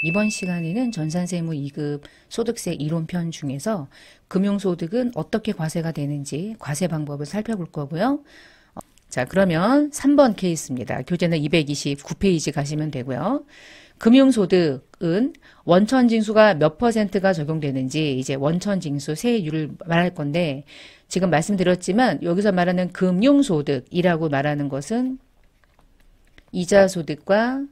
이번 시간에는 전산세무 2급 소득세 이론편 중에서 금융소득은 어떻게 과세가 되는지 과세 방법을 살펴볼 거고요. 자, 그러면 3번 케이스입니다. 교재는 229페이지 가시면 되고요. 금융소득은 원천징수가 몇 퍼센트가 적용되는지 이제 원천징수 세율을 말할 건데, 지금 말씀드렸지만 여기서 말하는 금융소득이라고 말하는 것은 이자소득과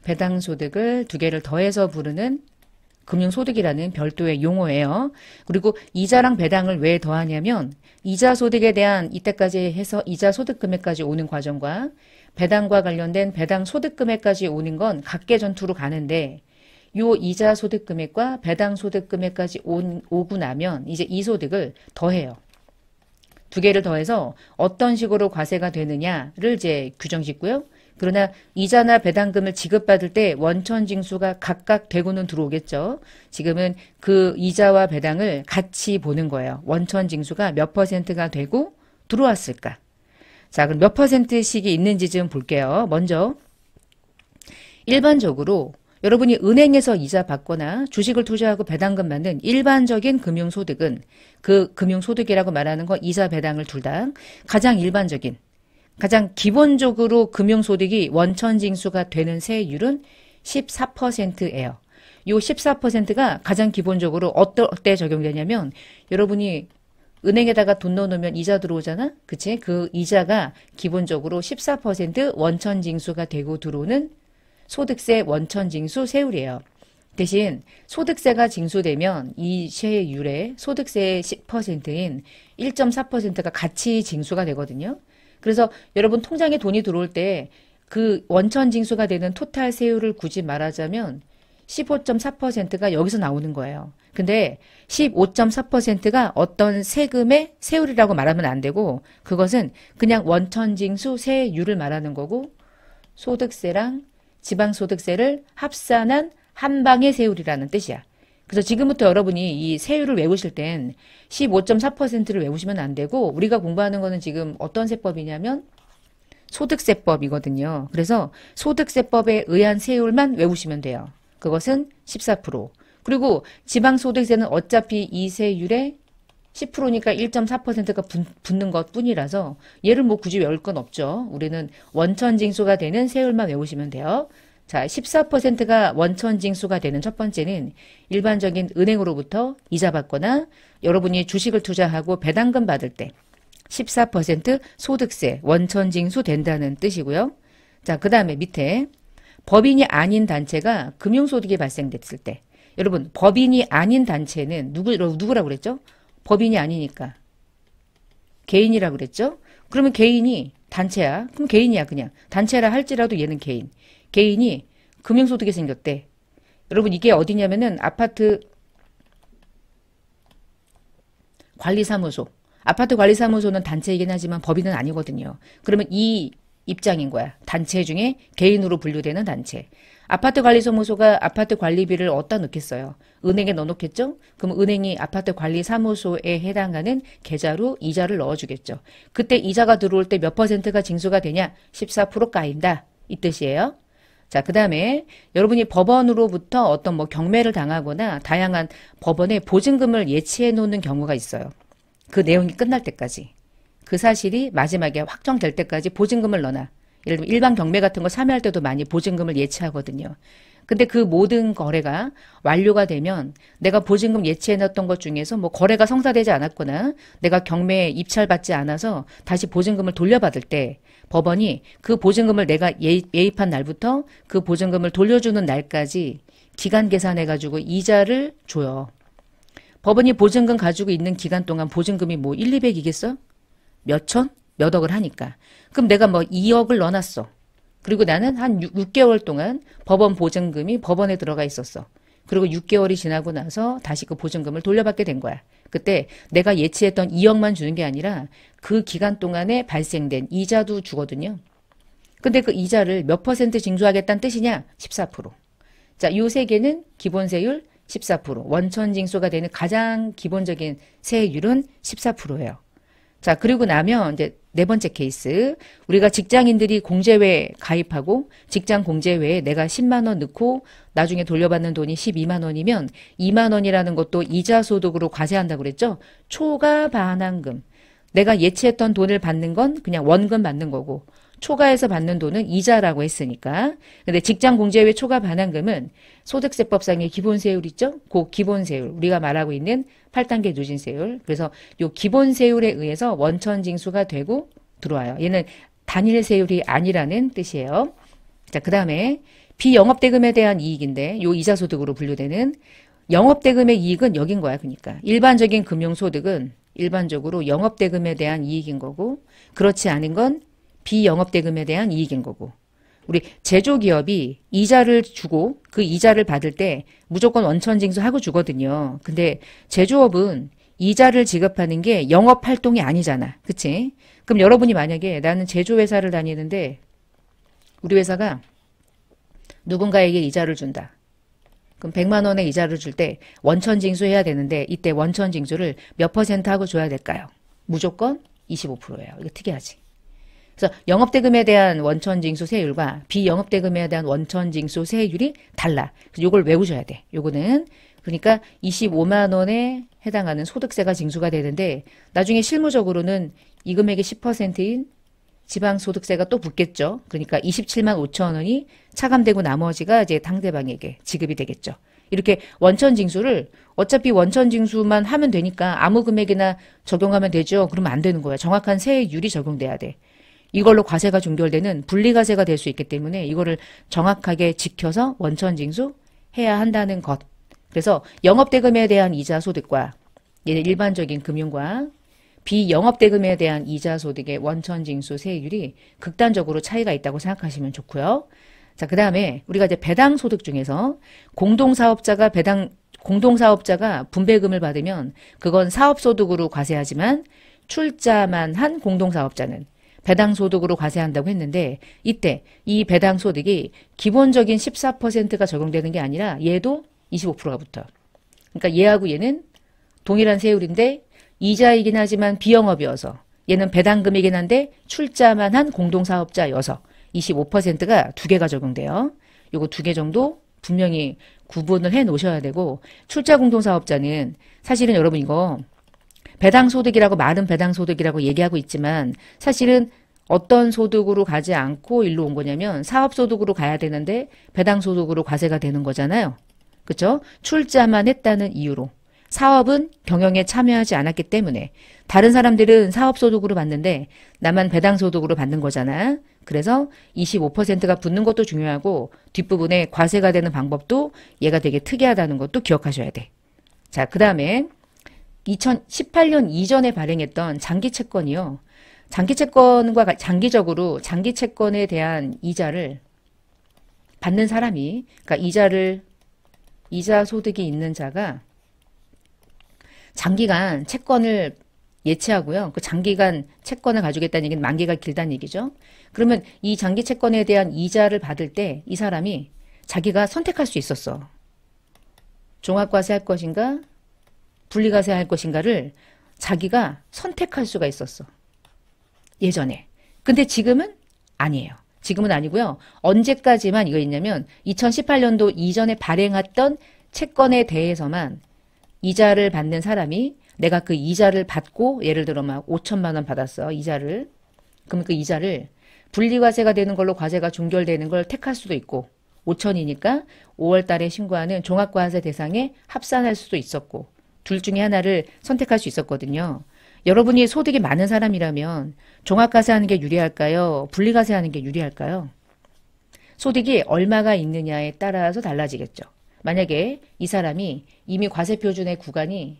배당소득을 두 개를 더해서 부르는 금융소득이라는 별도의 용어예요. 그리고 이자랑 배당을 왜 더하냐면 이자소득에 대한 이때까지 해서 이자소득금액까지 오는 과정과 배당과 관련된 배당소득금액까지 오는 건 각계전투로 가는데, 요 이자소득금액과 배당소득금액까지 오고 나면 이제 이 소득을 더해요. 두 개를 더해서 어떤 식으로 과세가 되느냐를 이제 규정짓고요. 그러나 이자나 배당금을 지급받을 때 원천징수가 각각 되고는 들어오겠죠. 지금은 그 이자와 배당을 같이 보는 거예요. 원천징수가 몇 퍼센트가 되고 들어왔을까? 자, 그럼 몇 퍼센트씩이 있는지 좀 볼게요. 먼저 일반적으로 여러분이 은행에서 이자 받거나 주식을 투자하고 배당금 받는 일반적인 금융소득은, 그 금융소득이라고 말하는 거 이자 배당을 둘 다 가장 일반적인, 가장 기본적으로 금융소득이 원천징수가 되는 세율은 14%예요. 이 14%가 가장 기본적으로 어떨 때 적용되냐면, 여러분이 은행에다가 돈 넣어놓으면 이자 들어오잖아? 그치? 그 이자가 기본적으로 14% 원천징수가 되고 들어오는 소득세 원천징수 세율이에요. 대신 소득세가 징수되면 이 세율의 소득세의 10%인 1.4%가 같이 징수가 되거든요. 그래서 여러분 통장에 돈이 들어올 때 그 원천징수가 되는 토탈 세율을 굳이 말하자면 15.4%가 여기서 나오는 거예요. 근데 15.4%가 어떤 세금의 세율이라고 말하면 안 되고, 그것은 그냥 원천징수 세율을 말하는 거고, 소득세랑 지방소득세를 합산한 한방의 세율이라는 뜻이야. 그래서 지금부터 여러분이 이 세율을 외우실 땐 15.4%를 외우시면 안 되고, 우리가 공부하는 거는 지금 어떤 세법이냐면 소득세법이거든요. 그래서 소득세법에 의한 세율만 외우시면 돼요. 그것은 14%. 그리고 지방소득세는 어차피 이 세율에 10%니까 1.4%가 붙는 것 뿐이라서 얘를 뭐 굳이 외울 건 없죠. 우리는 원천징수가 되는 세율만 외우시면 돼요. 자, 14%가 원천징수가 되는 첫 번째는 일반적인 은행으로부터 이자 받거나 여러분이 주식을 투자하고 배당금 받을 때 14% 소득세 원천징수 된다는 뜻이고요. 자, 그 다음에 밑에 법인이 아닌 단체가 금융소득이 발생됐을 때, 여러분 법인이 아닌 단체는 누구라고 그랬죠? 법인이 아니니까 개인이라고 그랬죠? 그러면 개인이 단체야. 그럼 개인이야 그냥. 단체라 할지라도 얘는 개인. 개인이 금융소득이 생겼대. 여러분 이게 어디냐면은 아파트 관리사무소. 아파트 관리사무소는 단체이긴 하지만 법인은 아니거든요. 그러면 이 입장인 거야. 단체 중에 개인으로 분류되는 단체. 아파트 관리사무소가 아파트 관리비를 어디다 넣겠어요? 은행에 넣어놓겠죠? 그럼 은행이 아파트 관리사무소에 해당하는 계좌로 이자를 넣어주겠죠. 그때 이자가 들어올 때 몇 퍼센트가 징수가 되냐? 14% 까인다. 이 뜻이에요. 자, 그 다음에 여러분이 법원으로부터 어떤 뭐 경매를 당하거나 다양한 법원에 보증금을 예치해 놓는 경우가 있어요. 그 내용이 끝날 때까지. 그 사실이 마지막에 확정될 때까지 보증금을 넣어놔. 예를 들면 일반 경매 같은 거 참여할 때도 많이 보증금을 예치하거든요. 근데 그 모든 거래가 완료가 되면 내가 보증금 예치해놨던 것 중에서 뭐 거래가 성사되지 않았거나 내가 경매에 입찰받지 않아서 다시 보증금을 돌려받을 때 법원이 그 보증금을 내가 예입한 날부터 그 보증금을 돌려주는 날까지 기간 계산해가지고 이자를 줘요. 법원이 보증금 가지고 있는 기간 동안 보증금이 뭐 1, 200이겠어? 몇 천? 몇 억을 하니까. 그럼 내가 뭐 2억을 넣어놨어. 그리고 나는 한 6개월 동안 법원 보증금이 법원에 들어가 있었어. 그리고 6개월이 지나고 나서 다시 그 보증금을 돌려받게 된 거야. 그때 내가 예치했던 2억만 주는 게 아니라 그 기간 동안에 발생된 이자도 주거든요. 근데 그 이자를 몇 퍼센트 징수하겠다는 뜻이냐? 14%. 자, 요 세 개는 기본세율 14%. 원천징수가 되는 가장 기본적인 세율은 14%예요. 자, 그리고 나면 이제 네 번째 케이스. 우리가 직장인들이 공제회 가입하고 직장 공제회에 내가 10만 원 넣고 나중에 돌려받는 돈이 12만 원이면 2만 원이라는 것도 이자 소득으로 과세한다고 그랬죠? 초과 반환금. 내가 예치했던 돈을 받는 건 그냥 원금 받는 거고 초과해서 받는 돈은 이자라고 했으니까. 근데 직장 공제회 초과 반환금은 소득세법상의 기본세율 있죠? 그 기본세율. 우리가 말하고 있는 8단계 누진세율. 그래서 요 기본세율에 의해서 원천징수가 되고 들어와요. 얘는 단일세율이 아니라는 뜻이에요. 자, 그 다음에 비영업대금에 대한 이익인데 요 이자소득으로 분류되는 영업대금의 이익은 여긴 거야. 그러니까 일반적인 금융소득은 일반적으로 영업대금에 대한 이익인 거고 그렇지 않은 건 비영업대금에 대한 이익인 거고 우리 제조기업이 이자를 주고 그 이자를 받을 때 무조건 원천징수하고 주거든요. 근데 제조업은 이자를 지급하는 게 영업활동이 아니잖아. 그치? 그럼 여러분이 만약에 나는 제조회사를 다니는데 우리 회사가 누군가에게 이자를 준다. 그럼 100만 원의 이자를 줄 때 원천징수해야 되는데 이때 원천징수를 몇 퍼센트 하고 줘야 될까요? 무조건 25%예요. 이거 특이하지. 그래서 영업대금에 대한 원천징수세율과 비영업대금에 대한 원천징수세율이 달라. 그래서 요걸 외우셔야 돼. 요거는 그러니까 25만 원에 해당하는 소득세가 징수가 되는데 나중에 실무적으로는 이 금액의 10%인 지방소득세가 또 붙겠죠. 그러니까 27만 5천 원이 차감되고 나머지가 이제 상대방에게 지급이 되겠죠. 이렇게 원천징수를 어차피 원천징수만 하면 되니까 아무 금액이나 적용하면 되죠. 그러면 안 되는 거야. 정확한 세율이 적용돼야 돼. 이걸로 과세가 종결되는 분리과세가 될 수 있기 때문에 이거를 정확하게 지켜서 원천징수 해야 한다는 것. 그래서 영업대금에 대한 이자 소득과 얘는 일반적인 금융과 비영업대금에 대한 이자 소득의 원천징수 세율이 극단적으로 차이가 있다고 생각하시면 좋고요. 자, 그 다음에 우리가 이제 배당소득 중에서 공동사업자가 분배금을 받으면 그건 사업소득으로 과세하지만 출자만 한 공동사업자는 배당소득으로 과세한다고 했는데 이때 이 배당소득이 기본적인 14%가 적용되는 게 아니라 얘도 25%가 붙어요. 그러니까 얘하고 얘는 동일한 세율인데 이자이긴 하지만 비영업이어서 얘는 배당금이긴 한데 출자만 한 공동사업자여서 25%가 두 개가 적용돼요. 요거 두 개 정도 분명히 구분을 해 놓으셔야 되고 출자 공동사업자는 사실은 여러분 이거 배당소득이라고 말은 배당소득이라고 얘기하고 있지만 사실은 어떤 소득으로 가지 않고 일로 온 거냐면 사업소득으로 가야 되는데 배당소득으로 과세가 되는 거잖아요. 그렇죠? 출자만 했다는 이유로. 사업은 경영에 참여하지 않았기 때문에 다른 사람들은 사업소득으로 받는데 나만 배당소득으로 받는 거잖아. 그래서 25%가 붙는 것도 중요하고 뒷부분에 과세가 되는 방법도 얘가 되게 특이하다는 것도 기억하셔야 돼. 자, 그 다음에 2018년 이전에 발행했던 장기채권이요. 장기채권과 장기적으로 장기채권에 대한 이자를 받는 사람이, 그러니까 이자 소득이 있는 자가 장기간 채권을 예치하고요. 그 장기간 채권을 가지고 있다는 얘기는 만기가 길다는 얘기죠. 그러면 이 장기 채권에 대한 이자를 받을 때 이 사람이 자기가 선택할 수 있었어. 종합과세 할 것인가 분리과세 할 것인가를 자기가 선택할 수가 있었어. 예전에. 근데 지금은 아니에요. 지금은 아니고요. 언제까지만 이거 있냐면 2018년도 이전에 발행했던 채권에 대해서만 이자를 받는 사람이 내가 그 이자를 받고 예를 들어 막 5천만 원 받았어. 이자를. 그럼 그 이자를 분리과세가 되는 걸로 과세가 종결되는 걸 택할 수도 있고 5천이니까 5월 달에 신고하는 종합과세 대상에 합산할 수도 있었고 둘 중에 하나를 선택할 수 있었거든요. 여러분이 소득이 많은 사람이라면 종합과세 하는 게 유리할까요? 분리과세 하는 게 유리할까요? 소득이 얼마가 있느냐에 따라서 달라지겠죠. 만약에 이 사람이 이미 과세표준의 구간이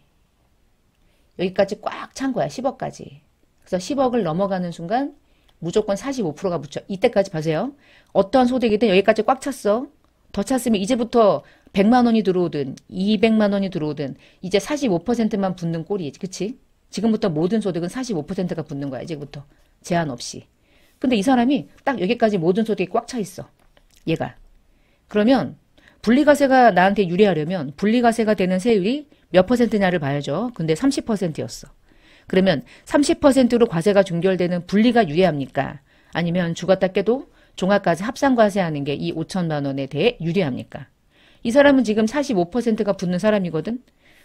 여기까지 꽉 찬 거야. 10억까지. 그래서 10억을 넘어가는 순간 무조건 45%가 붙여. 이때까지 보세요. 어떤 소득이든 여기까지 꽉 찼어. 더 찼으면 이제부터 100만 원이 들어오든 200만 원이 들어오든 이제 45%만 붙는 꼴이지. 그치? 지금부터 모든 소득은 45%가 붙는 거야. 이제부터. 제한 없이. 근데 이 사람이 딱 여기까지 모든 소득이 꽉 차 있어. 얘가. 그러면 분리과세가 나한테 유리하려면 분리과세가 되는 세율이 몇 퍼센트냐를 봐야죠. 근데 30%였어. 그러면 30%로 과세가 종결되는 분리가 유리합니까? 아니면 죽었다 깨도 종합과세 합산과세하는 게 이 5천만 원에 대해 유리합니까? 이 사람은 지금 45%가 붙는 사람이거든.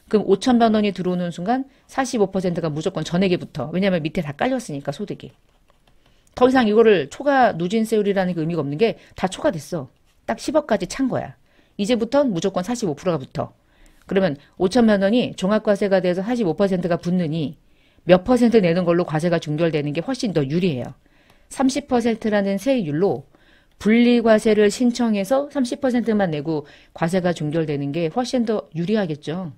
그럼 5천만 원이 들어오는 순간 45%가 무조건 전액에부터. 왜냐하면 밑에 다 깔렸으니까 소득이. 더 이상 이거를 초과 누진세율이라는 게 의미가 없는 게 다 초과됐어. 딱 10억까지 찬 거야. 이제부터는 무조건 45%가 붙어. 그러면 5천만 원이 종합과세가 돼서 45%가 붙느니 몇 퍼센트 내는 걸로 과세가 종결되는 게 훨씬 더 유리해요. 30%라는 세율로 분리과세를 신청해서 30%만 내고 과세가 종결되는 게 훨씬 더 유리하겠죠.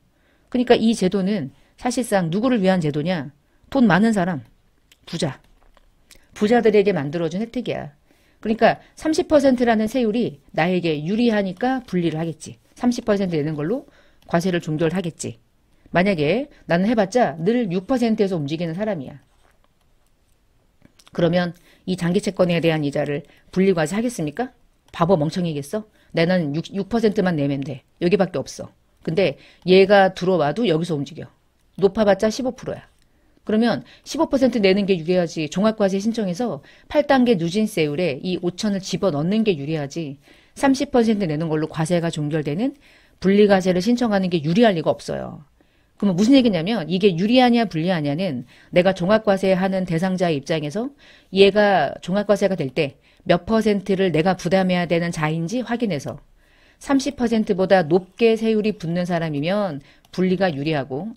그러니까 이 제도는 사실상 누구를 위한 제도냐? 돈 많은 사람, 부자. 부자들에게 만들어준 혜택이야. 그러니까 30%라는 세율이 나에게 유리하니까 분리를 하겠지. 30% 내는 걸로 과세를 종결하겠지. 만약에 나는 해봤자 늘 6%에서 움직이는 사람이야. 그러면 이 장기채권에 대한 이자를 분리과세 하겠습니까? 바보 멍청이겠어? 나는 6%만 내면 돼. 여기밖에 없어. 근데 얘가 들어와도 여기서 움직여. 높아봤자 15%야. 그러면 15% 내는 게 유리하지. 종합과세 신청해서 8단계 누진세율에 이 5천을 집어넣는 게 유리하지. 30% 내는 걸로 과세가 종결되는 분리과세를 신청하는 게 유리할 리가 없어요. 그러면 무슨 얘기냐면 이게 유리하냐 불리하냐는 내가 종합과세 하는 대상자의 입장에서 얘가 종합과세가 될 때 몇 퍼센트를 내가 부담해야 되는 자인지 확인해서 30%보다 높게 세율이 붙는 사람이면 분리가 유리하고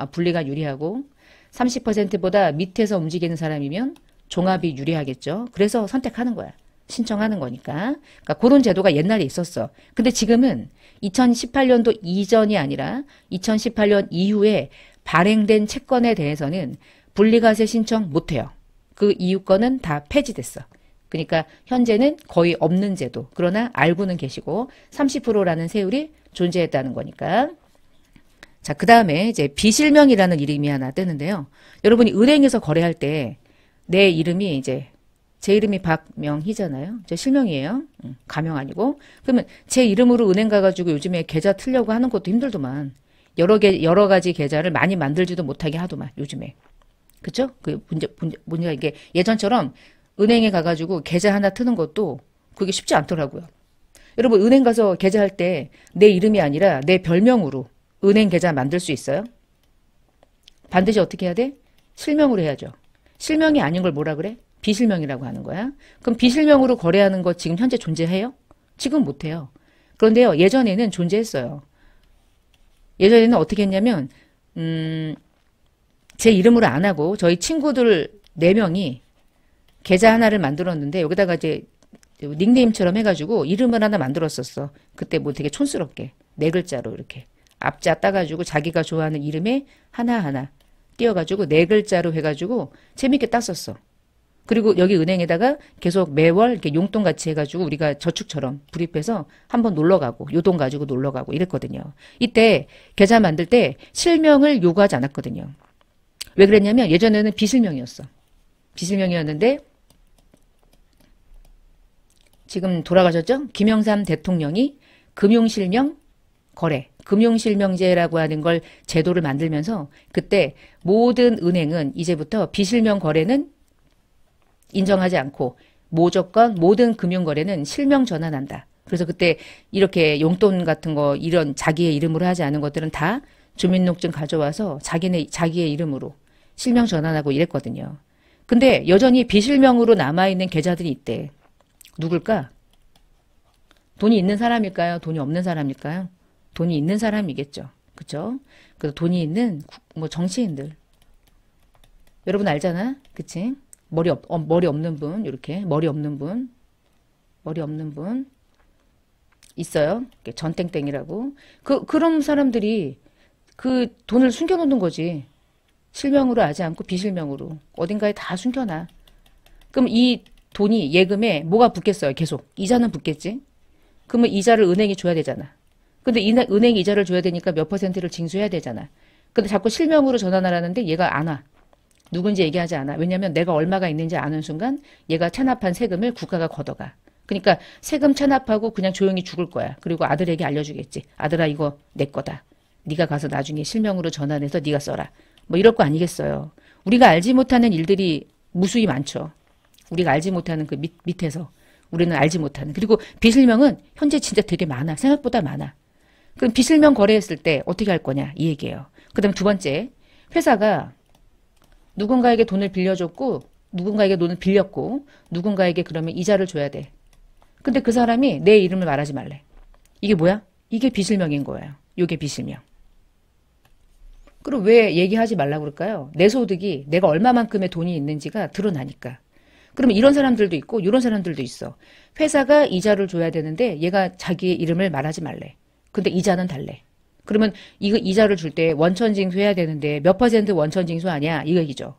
30%보다 밑에서 움직이는 사람이면 종합이 유리하겠죠. 그래서 선택하는 거야. 신청하는 거니까. 그러니까 그런 제도가 옛날에 있었어. 근데 지금은 2018년도 이전이 아니라 2018년 이후에 발행된 채권에 대해서는 분리과세 신청 못해요. 그 이유권은 다 폐지됐어. 그러니까 현재는 거의 없는 제도. 그러나 알고는 계시고 30%라는 세율이 존재했다는 거니까. 자, 그 다음에 이제 비실명이라는 이름이 하나 뜨는데요. 여러분이 은행에서 거래할 때 내 이름이 이제 제 이름이 박명희잖아요. 제 실명이에요. 가명 아니고. 그러면 제 이름으로 은행 가가지고 요즘에 계좌 틀려고 하는 것도 힘들더만. 여러 가지 계좌를 많이 만들지도 못하게 하더만, 요즘에. 그쵸? 그 문제가 이게 예전처럼 은행에 가가지고 계좌 하나 트는 것도 그게 쉽지 않더라고요. 여러분, 은행 가서 계좌할 때 내 이름이 아니라 내 별명으로 은행 계좌 만들 수 있어요? 반드시 어떻게 해야 돼? 실명으로 해야죠. 실명이 아닌 걸 뭐라 그래? 비실명이라고 하는 거야. 그럼 비실명으로 거래하는 거 지금 현재 존재해요? 지금 못해요. 그런데요, 예전에는 존재했어요. 예전에는 어떻게 했냐면 제 이름으로 안 하고 저희 친구들 4명이 계좌 하나를 만들었는데 여기다가 이제 닉네임처럼 해가지고 이름을 하나 만들었었어. 그때 뭐 되게 촌스럽게 4글자로 이렇게 앞자 따가지고 자기가 좋아하는 이름에 하나하나 띄워가지고 4글자로 해가지고 재밌게 땄었어. 그리고 여기 은행에다가 계속 매월 이렇게 용돈 같이 해가지고 우리가 저축처럼 불입해서 한번 놀러가고 요 돈 가지고 놀러가고 이랬거든요. 이때 계좌 만들 때 실명을 요구하지 않았거든요. 왜 그랬냐면 예전에는 비실명이었어. 비실명이었는데 지금 돌아가셨죠? 김영삼 대통령이 금융실명 거래, 금융실명제라고 하는 걸 제도를 만들면서 그때 모든 은행은 이제부터 비실명 거래는 인정하지 않고 무조건 모든 금융거래는 실명 전환한다. 그래서 그때 이렇게 용돈 같은 거 이런 자기의 이름으로 하지 않은 것들은 다 주민등록증 가져와서 자기의 이름으로 실명 전환하고 이랬거든요. 근데 여전히 비실명으로 남아있는 계좌들이 있대. 누굴까? 돈이 있는 사람일까요? 돈이 없는 사람일까요? 돈이 있는 사람이겠죠. 그쵸? 그래서 돈이 있는 뭐 정치인들. 여러분 알잖아? 그치? 머리 없는 분, 이렇게 머리 없는 분 있어요. 전땡땡이라고. 그런 사람들이 그 돈을 숨겨놓는 거지. 실명으로 하지 않고 비실명으로 어딘가에 다 숨겨놔. 그럼 이 돈이 예금에 뭐가 붙겠어요? 계속 이자는 붙겠지. 그러면 이자를 은행이 줘야 되잖아. 근데 은행이 이자를 줘야 되니까 몇 퍼센트를 징수해야 되잖아. 근데 자꾸 실명으로 전환하라는데 얘가 안 와. 누군지 얘기하지 않아. 왜냐면 내가 얼마가 있는지 아는 순간 얘가 체납한 세금을 국가가 걷어가. 그러니까 세금 체납하고 그냥 조용히 죽을 거야. 그리고 아들에게 알려주겠지. 아들아 이거 내 거다. 네가 가서 나중에 실명으로 전환해서 네가 써라. 뭐 이럴 거 아니겠어요. 우리가 알지 못하는 일들이 무수히 많죠. 우리가 알지 못하는 그 밑에서 우리는 알지 못하는. 그리고 비실명은 현재 진짜 되게 많아. 생각보다 많아. 그럼 비실명 거래했을 때 어떻게 할 거냐 이 얘기예요. 그 다음 두 번째, 회사가 누군가에게 돈을 빌려줬고 누군가에게 돈을 빌렸고 누군가에게 그러면 이자를 줘야 돼. 근데 그 사람이 내 이름을 말하지 말래. 이게 뭐야? 이게 비실명인 거예요. 이게 비실명. 그럼 왜 얘기하지 말라고 그럴까요? 내 소득이 내가 얼마만큼의 돈이 있는지가 드러나니까. 그러면 이런 사람들도 있고 이런 사람들도 있어. 회사가 이자를 줘야 되는데 얘가 자기의 이름을 말하지 말래. 근데 이자는 달래. 그러면 이거 이자를 줄 때 원천징수해야 되는데 몇 퍼센트 원천징수하냐 이 얘기죠.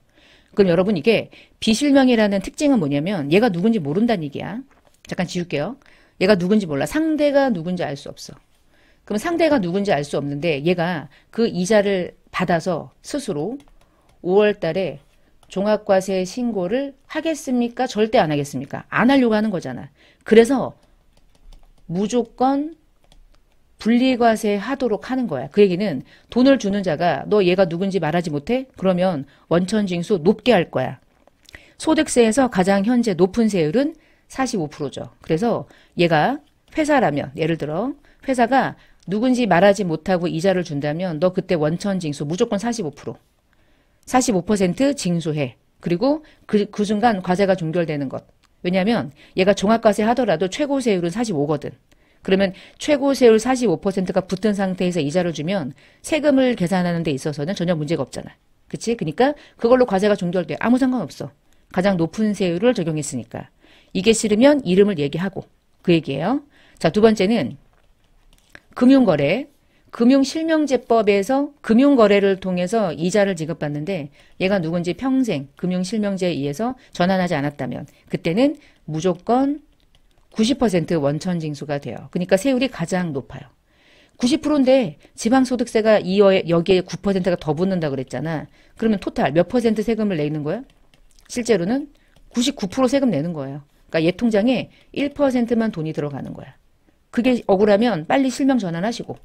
그럼 여러분 이게 비실명이라는 특징은 뭐냐면 얘가 누군지 모른다는 얘기야. 잠깐 지울게요. 얘가 누군지 몰라. 상대가 누군지 알 수 없어. 그럼 상대가 누군지 알 수 없는데 얘가 그 이자를 받아서 스스로 5월 달에 종합과세 신고를 하겠습니까? 절대 안 하겠습니까? 안 하려고 하는 거잖아. 그래서 무조건 분리과세 하도록 하는 거야. 그 얘기는 돈을 주는 자가 너 얘가 누군지 말하지 못해? 그러면 원천징수 높게 할 거야. 소득세에서 가장 현재 높은 세율은 45%죠. 그래서 얘가 회사라면 예를 들어 회사가 누군지 말하지 못하고 이자를 준다면 너 그때 원천징수 무조건 45%. 45% 징수해. 그리고 그 순간 과세가 종결되는 것. 왜냐하면 얘가 종합과세 하더라도 최고 세율은 45거든. 그러면 최고 세율 45%가 붙은 상태에서 이자를 주면 세금을 계산하는 데 있어서는 전혀 문제가 없잖아. 그치? 그러니까 그걸로 과세가 종결돼. 아무 상관없어. 가장 높은 세율을 적용했으니까. 이게 싫으면 이름을 얘기하고. 그 얘기예요. 자, 두 번째는 금융거래. 금융실명제법에서 금융거래를 통해서 이자를 지급받는데 얘가 누군지 평생 금융실명제에 의해서 전환하지 않았다면 그때는 무조건 90% 원천징수가 돼요. 그러니까 세율이 가장 높아요. 90%인데 지방소득세가 여기에 9%가 더 붙는다 그랬잖아. 그러면 토탈 몇 퍼센트 세금을 내는 거야? 실제로는 99% 세금 내는 거예요. 그러니까 얘 통장에 1%만 돈이 들어가는 거야. 그게 억울하면 빨리 실명 전환하시고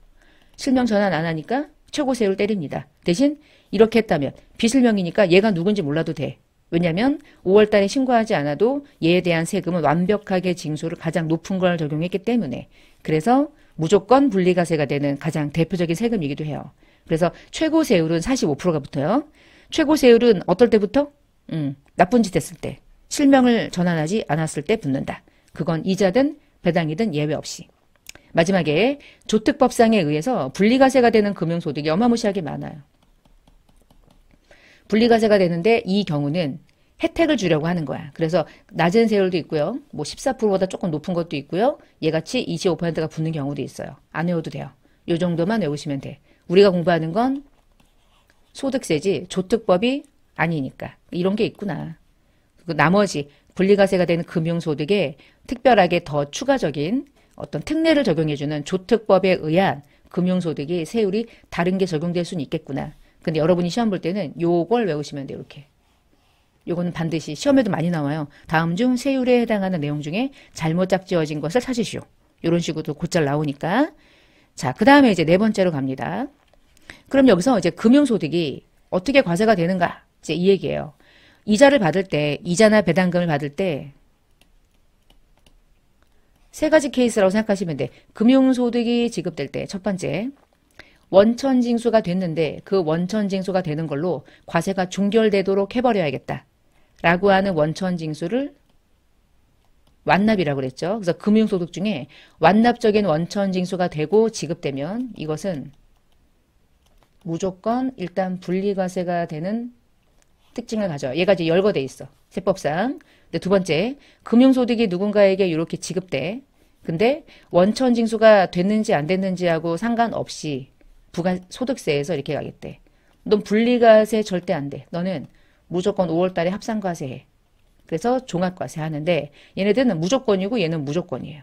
실명 전환 안 하니까 최고 세율 때립니다. 대신 이렇게 했다면 비실명이니까 얘가 누군지 몰라도 돼. 왜냐하면 5월 달에 신고하지 않아도 얘에 대한 세금은 완벽하게 징수를 가장 높은 걸 적용했기 때문에 그래서 무조건 분리과세가 되는 가장 대표적인 세금이기도 해요. 그래서 최고 세율은 45%가 붙어요. 최고 세율은 어떨 때부터? 나쁜 짓 했을 때. 실명을 전환하지 않았을 때 붙는다. 그건 이자든 배당이든 예외 없이. 마지막에 조특법상에 의해서 분리과세가 되는 금융소득이 어마무시하게 많아요. 분리과세가 되는데 이 경우는 혜택을 주려고 하는 거야. 그래서 낮은 세율도 있고요. 뭐 14%보다 조금 높은 것도 있고요. 얘같이 25%가 붙는 경우도 있어요. 안 외워도 돼요. 요 정도만 외우시면 돼. 우리가 공부하는 건 소득세지 조특법이 아니니까. 이런 게 있구나. 나머지 분리과세가 되는 금융소득에 특별하게 더 추가적인 어떤 특례를 적용해주는 조특법에 의한 금융소득이 세율이 다른 게 적용될 수는 있겠구나. 근데 여러분이 시험 볼 때는 요걸 외우시면 돼요. 이렇게. 요거는 반드시 시험에도 많이 나와요. 다음 중 세율에 해당하는 내용 중에 잘못 짝지어진 것을 찾으시오. 이런 식으로 곧잘 나오니까. 자, 그 다음에 이제 네 번째로 갑니다. 그럼 여기서 이제 금융소득이 어떻게 과세가 되는가? 이제 이 얘기예요. 이자를 받을 때, 이자나 배당금을 받을 때 세 가지 케이스라고 생각하시면 돼. 금융소득이 지급될 때 첫 번째, 원천징수가 됐는데 그 원천징수가 되는 걸로 과세가 종결되도록 해버려야겠다. 라고 하는 원천징수를 완납이라고 그랬죠. 그래서 금융소득 중에 완납적인 원천징수가 되고 지급되면 이것은 무조건 일단 분리과세가 되는 특징을 가져요. 얘가 이제 열거돼 있어. 세법상. 근데 두 번째, 금융소득이 누군가에게 이렇게 지급돼. 근데 원천징수가 됐는지 안 됐는지하고 상관없이 부가소득세에서 이렇게 가겠대. 넌 분리과세 절대 안 돼. 너는 무조건 5월 달에 합산과세 해. 그래서 종합과세 하는데 얘네들은 무조건이고 얘는 무조건이에요.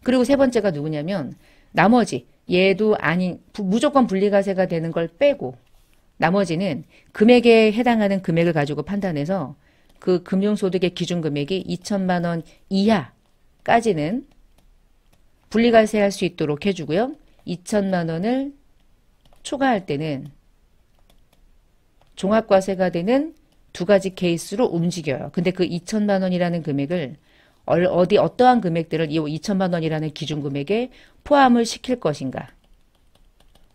그리고 세 번째가 누구냐면 나머지 얘도 아닌 무조건 분리과세가 되는 걸 빼고 나머지는 금액에 해당하는 금액을 가지고 판단해서 그 금융소득의 기준금액이 2천만 원 이하까지는 분리과세할 수 있도록 해주고요. 2천만 원을 초과할 때는 종합과세가 되는 두 가지 케이스로 움직여요. 근데 그 2천만 원이라는 금액을 어떠한 금액들을 이 2천만 원이라는 기준 금액에 포함을 시킬 것인가.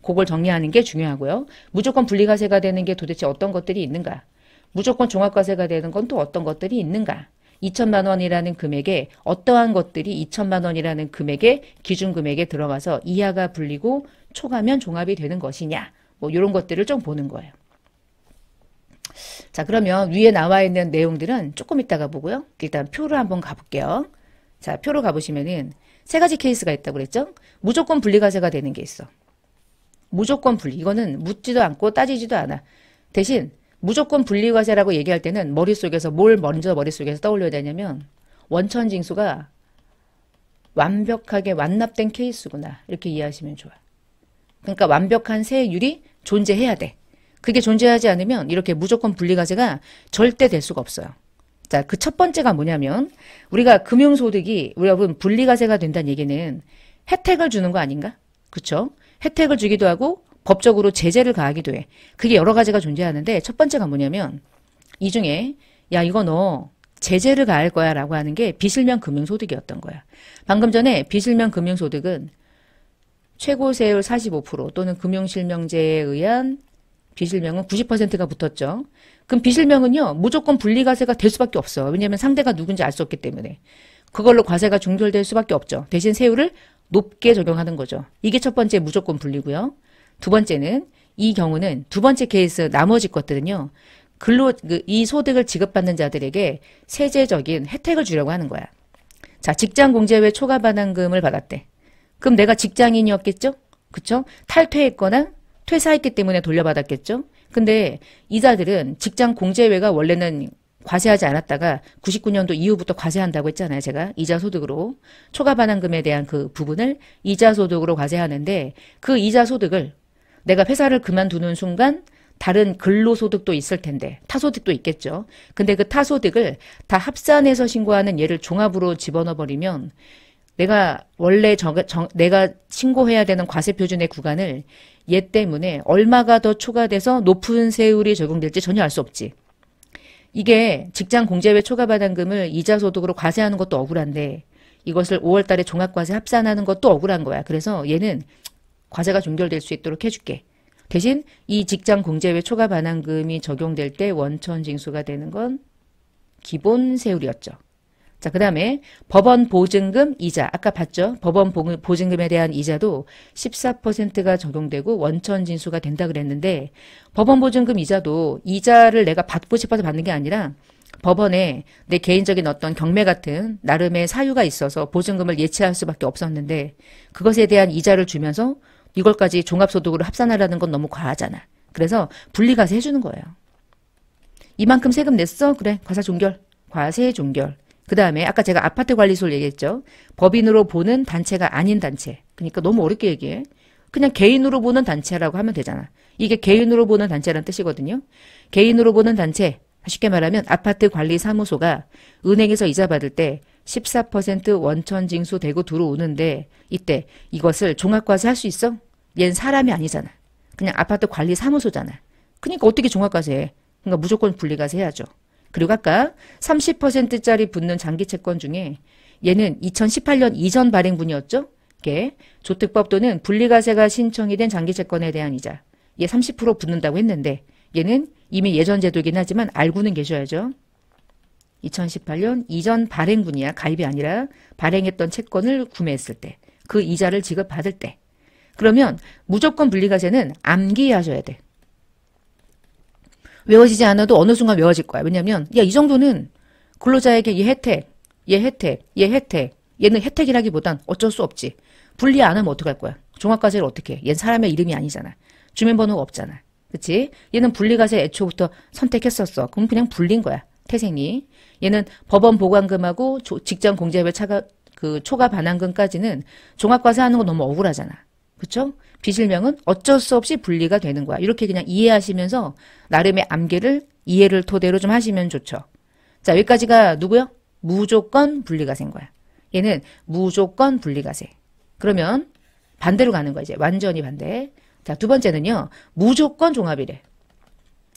그걸 정리하는 게 중요하고요. 무조건 분리과세가 되는 게 도대체 어떤 것들이 있는가. 무조건 종합과세가 되는 건 또 어떤 것들이 있는가. 2천만 원이라는 금액에 어떠한 것들이 2천만 원이라는 금액의 기준 금액에 들어가서 이하가 불리고 초과면 종합이 되는 것이냐. 뭐 이런 것들을 좀 보는 거예요. 자, 그러면 위에 나와 있는 내용들은 조금 이따가 보고요. 일단 표를 한번 가볼게요. 자, 표로 가보시면은 세 가지 케이스가 있다고 그랬죠? 무조건 분리과세가 되는 게 있어. 무조건 분리. 이거는 묻지도 않고 따지지도 않아. 대신 무조건 분리과세라고 얘기할 때는 머릿속에서 뭘 먼저 머릿속에서 떠올려야 되냐면 원천징수가 완벽하게 완납된 케이스구나. 이렇게 이해하시면 좋아요. 그러니까 완벽한 세율이 존재해야 돼. 그게 존재하지 않으면 이렇게 무조건 분리과세가 절대 될 수가 없어요. 자, 그 첫 번째가 뭐냐면 우리가 금융소득이 여러분 분리과세가 된다는 얘기는 혜택을 주는 거 아닌가? 그렇죠? 혜택을 주기도 하고 법적으로 제재를 가하기도 해. 그게 여러 가지가 존재하는데 첫 번째가 뭐냐면 이 중에 야 이거 너 제재를 가할 거야 라고 하는 게 비실명 금융소득이었던 거야. 방금 전에 비실명 금융소득은 최고세율 45% 또는 금융실명제에 의한 비실명은 90%가 붙었죠. 그럼 비실명은요. 무조건 분리과세가 될 수밖에 없어. 왜냐하면 상대가 누군지 알 수 없기 때문에. 그걸로 과세가 종결될 수밖에 없죠. 대신 세율을 높게 적용하는 거죠. 이게 첫 번째 무조건 분리고요. 두 번째는 이 경우는 두 번째 케이스 나머지 것들은요. 이 소득을 지급받는 자들에게 세제적인 혜택을 주려고 하는 거야. 자, 직장공제외 초과반환금을 받았대. 그럼 내가 직장인이었겠죠? 그쵸? 탈퇴했거나 퇴사했기 때문에 돌려받았겠죠? 근데 이자들은 직장 공제외가 원래는 과세하지 않았다가 99년도 이후부터 과세한다고 했잖아요. 제가 이자 소득으로 초과 반환금에 대한 그 부분을 이자 소득으로 과세하는데 그 이자 소득을 내가 회사를 그만두는 순간 다른 근로소득도 있을 텐데 타소득도 있겠죠. 근데 그 타소득을 다 합산해서 신고하는 얘를 종합으로 집어넣어 버리면 내가 원래 내가 신고해야 되는 과세표준의 구간을 얘 때문에 얼마가 더 초과돼서 높은 세율이 적용될지 전혀 알 수 없지. 이게 직장 공제외 초과반환금을 이자소득으로 과세하는 것도 억울한데 이것을 5월 달에 종합과세 합산하는 것도 억울한 거야. 그래서 얘는 과세가 종결될 수 있도록 해줄게. 대신 이 직장 공제외 초과반환금이 적용될 때 원천징수가 되는 건 기본 세율이었죠. 자, 그 다음에 법원 보증금 이자. 아까 봤죠? 법원 보증금에 대한 이자도 14%가 적용되고 원천 징수가 된다 그랬는데 법원 보증금 이자도 이자를 내가 받고 싶어서 받는 게 아니라 법원에 내 개인적인 어떤 경매 같은 나름의 사유가 있어서 보증금을 예치할 수밖에 없었는데 그것에 대한 이자를 주면서 이걸까지 종합소득으로 합산하라는 건 너무 과하잖아. 그래서 분리과세 해주는 거예요. 이만큼 세금 냈어? 그래. 과세 종결. 과세 종결. 그 다음에 아까 제가 아파트관리소를 얘기했죠. 법인으로 보는 단체가 아닌 단체. 그러니까 너무 어렵게 얘기해. 그냥 개인으로 보는 단체라고 하면 되잖아. 이게 개인으로 보는 단체라는 뜻이거든요. 개인으로 보는 단체. 쉽게 말하면 아파트관리사무소가 은행에서 이자 받을 때 14% 원천징수 되고 들어오는데 이때 이것을 종합과세 할 수 있어? 얜 사람이 아니잖아. 그냥 아파트관리사무소잖아. 그러니까 어떻게 종합과세 해? 그러니까 무조건 분리과세 해야죠. 그리고 아까 30%짜리 붙는 장기채권 중에 얘는 2018년 이전 발행분이었죠. 이게 조특법 또는 분리과세가 신청이 된 장기채권에 대한 이자. 얘 30% 붙는다고 했는데 얘는 이미 예전 제도이긴 하지만 알고는 계셔야죠. 2018년 이전 발행분이야. 가입이 아니라 발행했던 채권을 구매했을 때. 그 이자를 지급받을 때. 그러면 무조건 분리과세는 암기하셔야 돼. 외워지지 않아도 어느 순간 외워질 거야. 왜냐면 야, 이 정도는 근로자에게 얘 혜택, 얘 혜택, 얘 혜택. 얘는 혜택이라기보단 어쩔 수 없지. 분리 안 하면 어떡할 거야? 종합과세를 어떻게 해? 얘는 사람의 이름이 아니잖아. 주민번호가 없잖아. 그치? 얘는 분리과세 애초부터 선택했었어. 그럼 그냥 분리인 거야. 태생이. 얘는 법원 보관금하고 직장 공제외 초과 반환금까지는 종합과세 하는 거 너무 억울하잖아. 그쵸? 비실명은 어쩔 수 없이 분리가 되는 거야. 이렇게 그냥 이해하시면서 나름의 암기를 이해를 토대로 좀 하시면 좋죠. 자, 여기까지가 누구요? 무조건 분리과세인 거야. 얘는 무조건 분리과세. 그러면 반대로 가는 거야. 이제 완전히 반대. 자, 두 번째는요. 무조건 종합이래.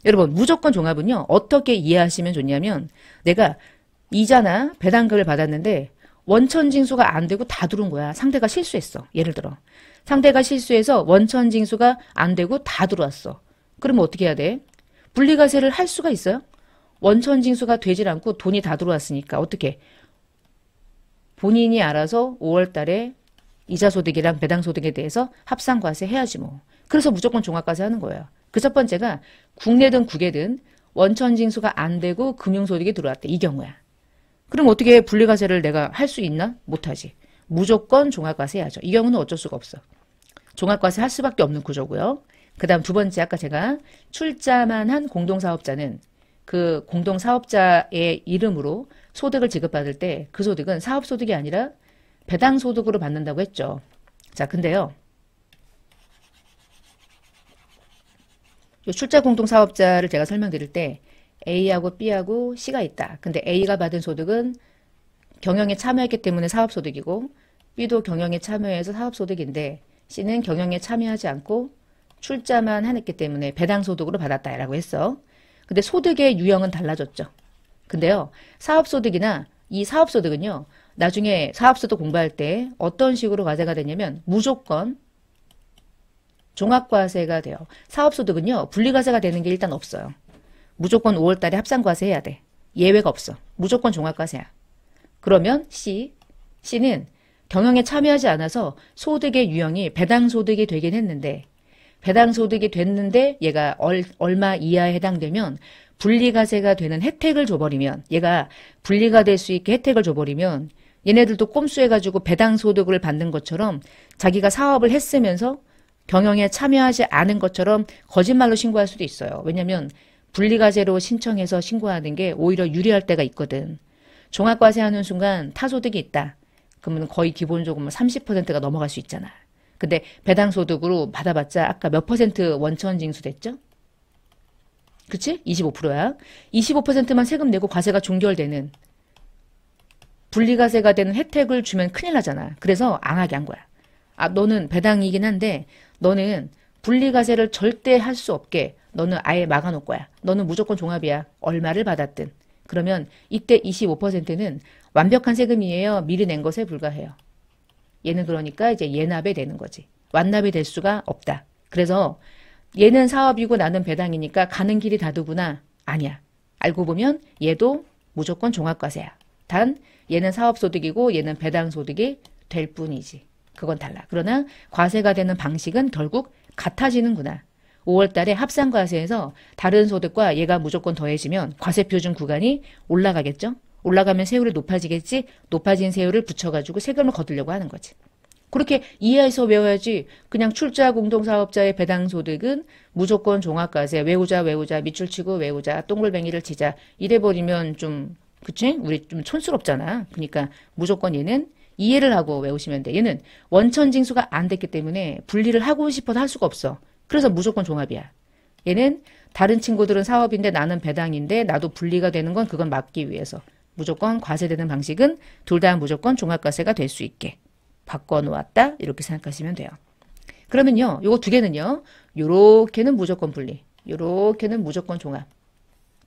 여러분 무조건 종합은요. 어떻게 이해하시면 좋냐면 내가 이자나 배당금을 받았는데 원천징수가 안 되고 다 들어온 거야. 상대가 실수했어. 예를 들어 상대가 실수해서 원천징수가 안 되고 다 들어왔어. 그러면 어떻게 해야 돼? 분리과세를 할 수가 있어요? 원천징수가 되질 않고 돈이 다 들어왔으니까 어떻게? 본인이 알아서 5월 달에 이자소득이랑 배당소득에 대해서 합산과세 해야지 뭐. 그래서 무조건 종합과세 하는 거예요. 그 첫 번째가 국내든 국외든 원천징수가 안 되고 금융소득이 들어왔대. 이 경우야. 그럼 어떻게 분리과세를 내가 할 수 있나? 못하지. 무조건 종합과세 해야죠. 이 경우는 어쩔 수가 없어. 종합과세 할 수밖에 없는 구조고요. 그 다음 두 번째 아까 제가 출자만 한 공동사업자는 그 공동사업자의 이름으로 소득을 지급받을 때 그 소득은 사업소득이 아니라 배당소득으로 받는다고 했죠. 자, 근데요. 출자 공동사업자를 제가 설명드릴 때 A하고 B하고 C가 있다. 근데 A가 받은 소득은 경영에 참여했기 때문에 사업소득이고 B도 경영에 참여해서 사업소득인데 C는 경영에 참여하지 않고 출자만 했기 때문에 배당소득으로 받았다라고 했어. 근데 소득의 유형은 달라졌죠. 근데요. 사업소득이나 이 사업소득은요. 나중에 사업소득 공부할 때 어떤 식으로 과세가 되냐면 무조건 종합과세가 돼요. 사업소득은요. 분리과세가 되는 게 일단 없어요. 무조건 5월달에 합산과세 해야 돼. 예외가 없어. 무조건 종합과세야. 그러면 C는 경영에 참여하지 않아서 소득의 유형이 배당소득이 되긴 했는데 배당소득이 됐는데 얘가 얼마 이하에 해당되면 분리과세가 되는 혜택을 줘버리면 얘가 분리가 될 수 있게 혜택을 줘버리면 얘네들도 꼼수해가지고 배당소득을 받는 것처럼 자기가 사업을 했으면서 경영에 참여하지 않은 것처럼 거짓말로 신고할 수도 있어요. 왜냐하면 분리과세로 신청해서 신고하는 게 오히려 유리할 때가 있거든. 종합과세 하는 순간 타소득이 있다. 그러면 거의 기본적으로 30%가 넘어갈 수 있잖아. 근데 배당소득으로 받아봤자 아까 몇 퍼센트 원천징수 됐죠? 그치? 25%야. 25%만 세금 내고 과세가 종결되는 분리과세가 되는 혜택을 주면 큰일 나잖아. 그래서 앙하게 한 거야. 아, 너는 배당이긴 한데 너는 분리과세를 절대 할 수 없게 너는 아예 막아놓을 거야. 너는 무조건 종합이야. 얼마를 받았든. 그러면 이때 25%는 완벽한 세금이에요. 미리 낸 것에 불과해요. 얘는 그러니까 이제 예납이 되는 거지. 완납이 될 수가 없다. 그래서 얘는 사업이고 나는 배당이니까 가는 길이 다르구나. 아니야. 알고 보면 얘도 무조건 종합과세야. 단 얘는 사업소득이고 얘는 배당소득이 될 뿐이지. 그건 달라. 그러나 과세가 되는 방식은 결국 같아지는구나. 5월 달에 합산과세에서 다른 소득과 얘가 무조건 더해지면 과세표준 구간이 올라가겠죠? 올라가면 세율이 높아지겠지? 높아진 세율을 붙여가지고 세금을 거두려고 하는 거지. 그렇게 이해해서 외워야지. 그냥 출자 공동사업자의 배당소득은 무조건 종합과세. 외우자 밑줄치고 외우자 동글뱅이를 치자. 이래버리면 좀 그치? 우리 좀 촌스럽잖아. 그러니까 무조건 얘는 이해를 하고 외우시면 돼. 얘는 원천징수가 안 됐기 때문에 분리를 하고 싶어도 할 수가 없어. 그래서 무조건 종합이야. 얘는 다른 친구들은 사업인데 나는 배당인데 나도 분리가 되는 건 그건 막기 위해서. 무조건 과세되는 방식은 둘 다 무조건 종합과세가 될 수 있게 바꿔놓았다. 이렇게 생각하시면 돼요. 그러면요. 요거 두 개는요. 요렇게는 무조건 분리. 요렇게는 무조건 종합.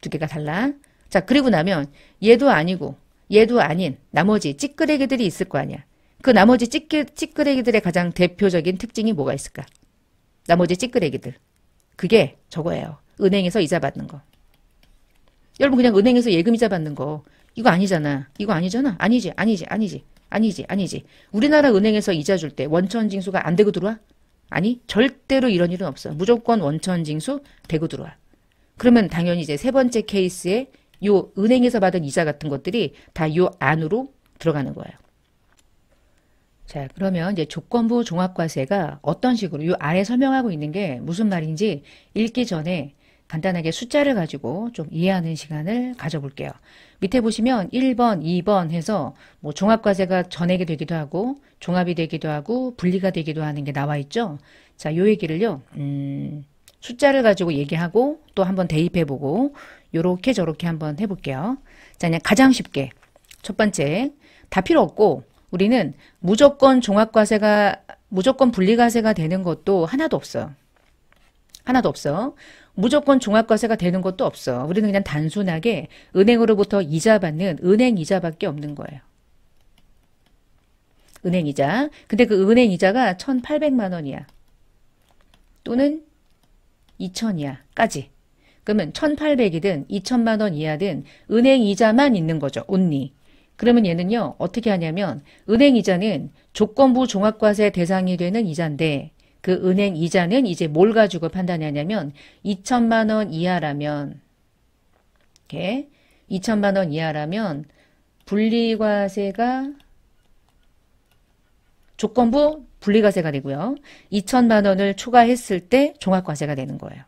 두 개가 달라. 자, 그리고 나면 얘도 아니고 얘도 아닌 나머지 찌끄레기들이 있을 거 아니야. 그 나머지 찌끄레기들의 가장 대표적인 특징이 뭐가 있을까? 나머지 찌끄레기들. 그게 저거예요. 은행에서 이자 받는 거. 여러분 그냥 은행에서 예금이자 받는 거. 이거 아니잖아. 이거 아니잖아. 아니지. 우리나라 은행에서 이자 줄 때 원천징수가 안 되고 들어와? 아니, 절대로 이런 일은 없어. 무조건 원천징수 되고 들어와. 그러면 당연히 이제 세 번째 케이스에 요 은행에서 받은 이자 같은 것들이 다 요 안으로 들어가는 거예요. 자, 그러면 이제 조건부 종합과세가 어떤 식으로 요 아래 설명하고 있는 게 무슨 말인지 읽기 전에 간단하게 숫자를 가지고 좀 이해하는 시간을 가져볼게요. 밑에 보시면 1번, 2번 해서 뭐 종합과세가 전액이 되기도 하고 종합이 되기도 하고 분리가 되기도 하는 게 나와 있죠. 자, 요 얘기를요. 숫자를 가지고 얘기하고 또 한번 대입해보고 요렇게 저렇게 한번 해볼게요. 자, 그냥 가장 쉽게 첫 번째 다 필요 없고 우리는 무조건 종합과세가 무조건 분리과세가 되는 것도 하나도 없어요. 하나도 없어. 무조건 종합과세가 되는 것도 없어. 우리는 그냥 단순하게 은행으로부터 이자 받는 은행 이자밖에 없는 거예요. 은행 이자. 근데 그 은행 이자가 1,800만 원이야. 또는 2,000이야. 까지. 그러면 1,800이든 2,000만 원 이하든 은행 이자만 있는 거죠. only. 그러면 얘는요. 어떻게 하냐면 은행 이자는 조건부 종합과세 대상이 되는 이자인데 그 은행 이자는 이제 뭘 가지고 판단하냐면 2,000만 원 이하라면 이렇게 2,000만 원 이하라면 분리과세가 조건부 분리과세가 되고요. 2,000만 원을 초과했을 때 종합과세가 되는 거예요.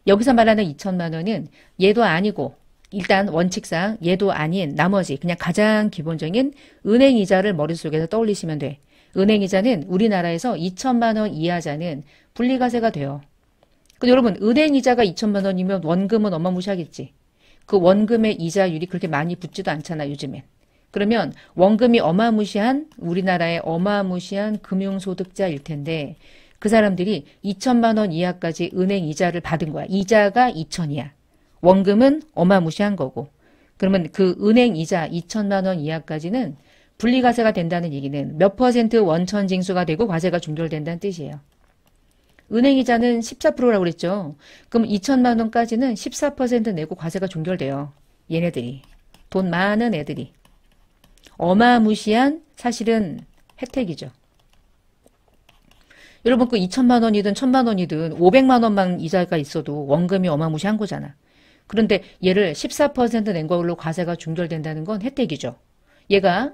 여기서 말하는 2,000만 원은 얘도 아니고 일단 원칙상 얘도 아닌 나머지 그냥 가장 기본적인 은행 이자를 머릿속에서 떠올리시면 돼. 은행 이자는 우리나라에서 2,000만 원 이하자는 분리과세가 돼요. 근데 여러분 은행 이자가 2,000만 원이면 원금은 어마무시하겠지. 그 원금의 이자율이 그렇게 많이 붙지도 않잖아 요즘엔. 그러면 원금이 어마무시한 우리나라의 어마무시한 금융소득자일 텐데 그 사람들이 2,000만 원 이하까지 은행 이자를 받은 거야. 이자가 2,000이야. 원금은 어마무시한 거고. 그러면 그 은행 이자 2,000만 원 이하까지는 분리과세가 된다는 얘기는 몇 퍼센트 원천징수가 되고 과세가 종결된다는 뜻이에요. 은행이자는 14%라고 그랬죠. 그럼 2,000만 원까지는 14% 내고 과세가 종결돼요. 얘네들이. 돈 많은 애들이. 어마무시한 사실은 혜택이죠. 여러분 그 2,000만 원이든 1,000만 원이든 500만 원만 이자가 있어도 원금이 어마무시한 거잖아. 그런데 얘를 14%낸 걸로 과세가 종결된다는 건 혜택이죠. 얘가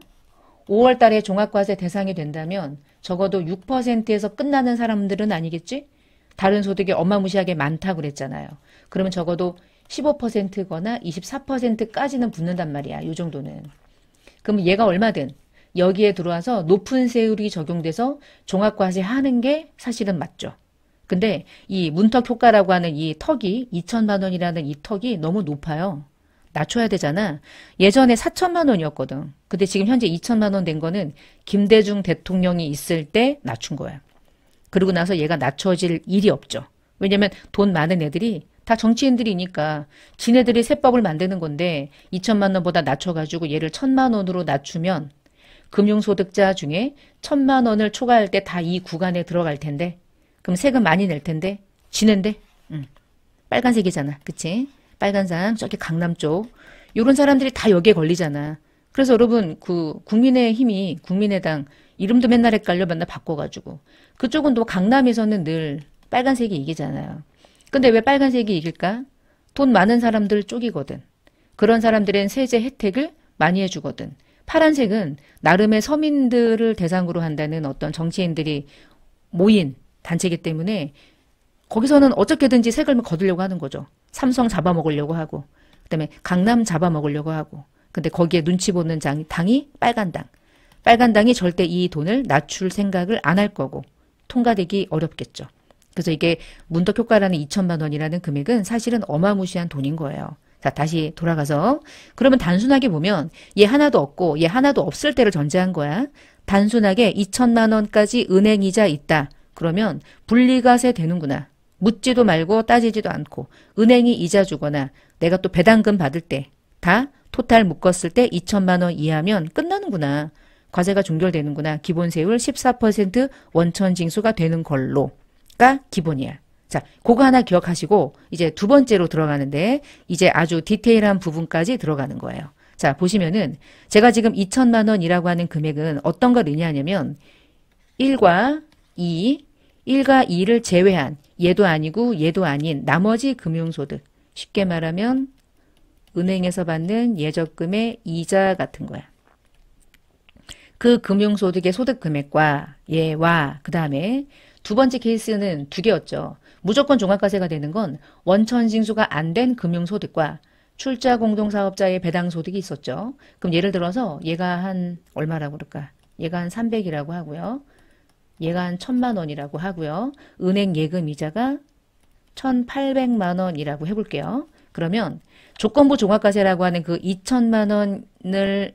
5월 달에 종합과세 대상이 된다면 적어도 6%에서 끝나는 사람들은 아니겠지? 다른 소득이 어마무시하게 많다고 그랬잖아요. 그러면 적어도 15%거나 24%까지는 붙는단 말이야. 이 정도는. 그럼 얘가 얼마든 여기에 들어와서 높은 세율이 적용돼서 종합과세 하는 게 사실은 맞죠. 근데 이 문턱 효과라고 하는 이 턱이 2,000만 원이라는 이 턱이 너무 높아요. 낮춰야 되잖아. 예전에 4,000만 원이었거든. 근데 지금 현재 2,000만 원 된 거는 김대중 대통령이 있을 때 낮춘 거야. 그러고 나서 얘가 낮춰질 일이 없죠. 왜냐면 돈 많은 애들이 다 정치인들이니까 지네들이 세법을 만드는 건데 2,000만 원보다 낮춰가지고 얘를 1,000만 원으로 낮추면 금융소득자 중에 1,000만 원을 초과할 때 다 이 구간에 들어갈 텐데 그럼 세금 많이 낼 텐데 지는데 빨간색이잖아. 그치? 빨간상 저기 강남 쪽 이런 사람들이 다 여기에 걸리잖아. 그래서 여러분 그 국민의힘이 국민의당 이름도 맨날 헷갈려 맨날 바꿔가지고 그쪽은 또 강남에서는 늘 빨간색이 이기잖아요. 근데 왜 빨간색이 이길까? 돈 많은 사람들 쪽이거든. 그런 사람들은 세제 혜택을 많이 해주거든. 파란색은 나름의 서민들을 대상으로 한다는 어떤 정치인들이 모인 단체이기 때문에 거기서는 어떻게든지 세금을 거두려고 하는 거죠. 삼성 잡아먹으려고 하고 그다음에 강남 잡아먹으려고 하고 근데 거기에 눈치 보는 당이 빨간당. 빨간당이 절대 이 돈을 낮출 생각을 안 할 거고 통과되기 어렵겠죠. 그래서 이게 문턱효과라는 2,000만 원이라는 금액은 사실은 어마무시한 돈인 거예요. 자, 다시 돌아가서 그러면 단순하게 보면 얘 하나도 없고 얘 하나도 없을 때를 전제한 거야. 단순하게 2,000만 원까지 은행이자 있다. 그러면 분리과세 되는구나. 묻지도 말고 따지지도 않고 은행이 이자 주거나 내가 또 배당금 받을 때 다 토탈 묶었을 때 2,000만 원 이하면 끝나는구나. 과세가 종결되는구나. 기본세율 14% 원천징수가 되는 걸로가 기본이야. 자, 그거 하나 기억하시고 이제 두 번째로 들어가는데 이제 아주 디테일한 부분까지 들어가는 거예요. 자, 보시면은 제가 지금 2,000만 원이라고 하는 금액은 어떤 걸 의미하냐면 1과 2, 1과 2를 제외한 얘도 아니고 얘도 아닌 나머지 금융소득. 쉽게 말하면 은행에서 받는 예적금의 이자 같은 거야. 그 금융소득의 소득금액과 얘와 그 다음에 두 번째 케이스는 두 개였죠. 무조건 종합과세가 되는 건 원천징수가 안 된 금융소득과 출자공동사업자의 배당소득이 있었죠. 그럼 예를 들어서 얘가 한 얼마라고 그럴까? 얘가 한 300이라고 하고요. 얘가 한 1,000만 원이라고 하고요. 은행 예금 이자가 1,800만 원이라고 해볼게요. 그러면 조건부 종합과세라고 하는 그 2,000만 원을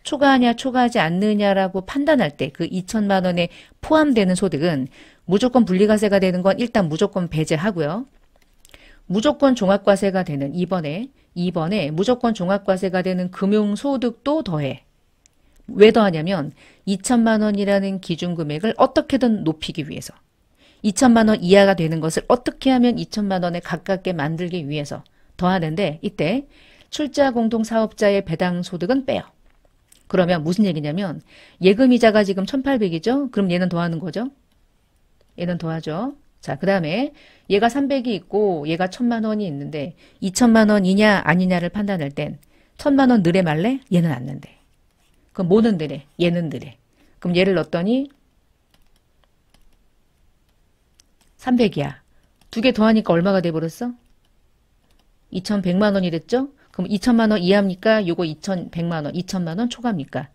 초과하냐 초과하지 않느냐라고 판단할 때 그 2천만 원에 포함되는 소득은 무조건 분리과세가 되는 건 일단 무조건 배제하고요. 무조건 종합과세가 되는 2번에 무조건 종합과세가 되는 금융소득도 더해. 왜 더하냐면 2천만 원이라는 기준금액을 어떻게든 높이기 위해서. 2천만 원 이하가 되는 것을 어떻게 하면 2천만 원에 가깝게 만들기 위해서 더하는데 이때 출자공동사업자의 배당소득은 빼요. 그러면 무슨 얘기냐면 예금이자가 지금 1,800이죠? 그럼 얘는 더하는 거죠? 얘는 더하죠. 자, 그 다음에 얘가 300이 있고 얘가 1,000만 원이 있는데 2천만 원이냐 아니냐를 판단할 땐 1,000만 원 늘에 말래? 얘는 안 는대. 그럼 뭐는 늘에? 얘는 늘에. 그럼 얘를 넣었더니 300이야. 두 개 더하니까 얼마가 돼버렸어? 2,100만 원이 됐죠? 그럼 2천만 원 이하입니까? 요거 2,100만 원, 2천만 원 초과입니까?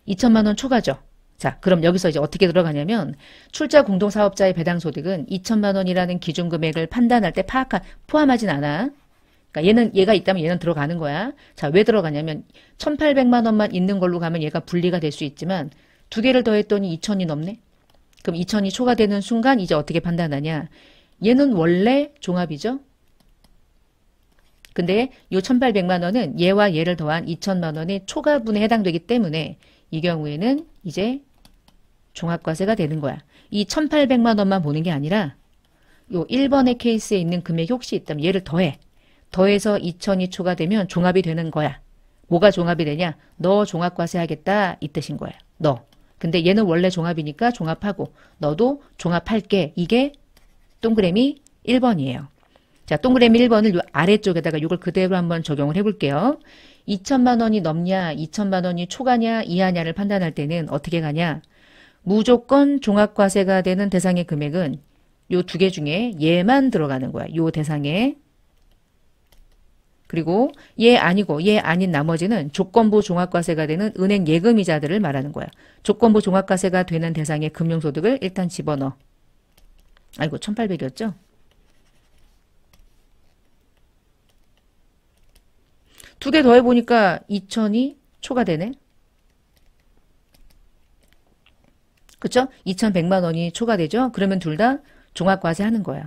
2천만 원 초과죠. 자, 그럼 여기서 이제 어떻게 들어가냐면 출자 공동사업자의 배당소득은 2천만 원이라는 기준금액을 판단할 때 포함하진 않아. 그러니까 얘가 있다면 얘는 들어가는 거야. 자, 왜 들어가냐면 1,800만 원만 있는 걸로 가면 얘가 분리가 될 수 있지만 두 개를 더했더니 2천이 넘네. 그럼 2천이 초과되는 순간 이제 어떻게 판단하냐. 얘는 원래 종합이죠. 근데 요 1,800만 원은 얘와 얘를 더한 2천만 원의 초과분에 해당되기 때문에 이 경우에는 이제 종합과세가 되는 거야. 이 1,800만 원만 보는 게 아니라 요 1번의 케이스에 있는 금액이 혹시 있다면 얘를 더해. 더해서 2천이 초과되면 종합이 되는 거야. 뭐가 종합이 되냐? 너 종합과세 하겠다 이 뜻인 거야. 너. 근데 얘는 원래 종합이니까 종합하고 너도 종합할게. 이게 동그라미 1번이에요. 자, 동그라미 1번을 요 아래쪽에다가 이걸 그대로 한번 적용을 해볼게요. 2천만 원이 넘냐, 2천만 원이 초과냐, 이하냐를 판단할 때는 어떻게 가냐. 무조건 종합과세가 되는 대상의 금액은 요 두 개 중에 얘만 들어가는 거야. 요 대상에. 그리고 얘 아니고 얘 아닌 나머지는 조건부 종합과세가 되는 은행 예금이자들을 말하는 거야. 조건부 종합과세가 되는 대상의 금융소득을 일단 집어넣어. 아이고 1,800이었죠? 두 개 더해보니까 2천이 초과되네. 그쵸? 2,100만 원이 초과되죠? 그러면 둘 다 종합과세 하는 거야.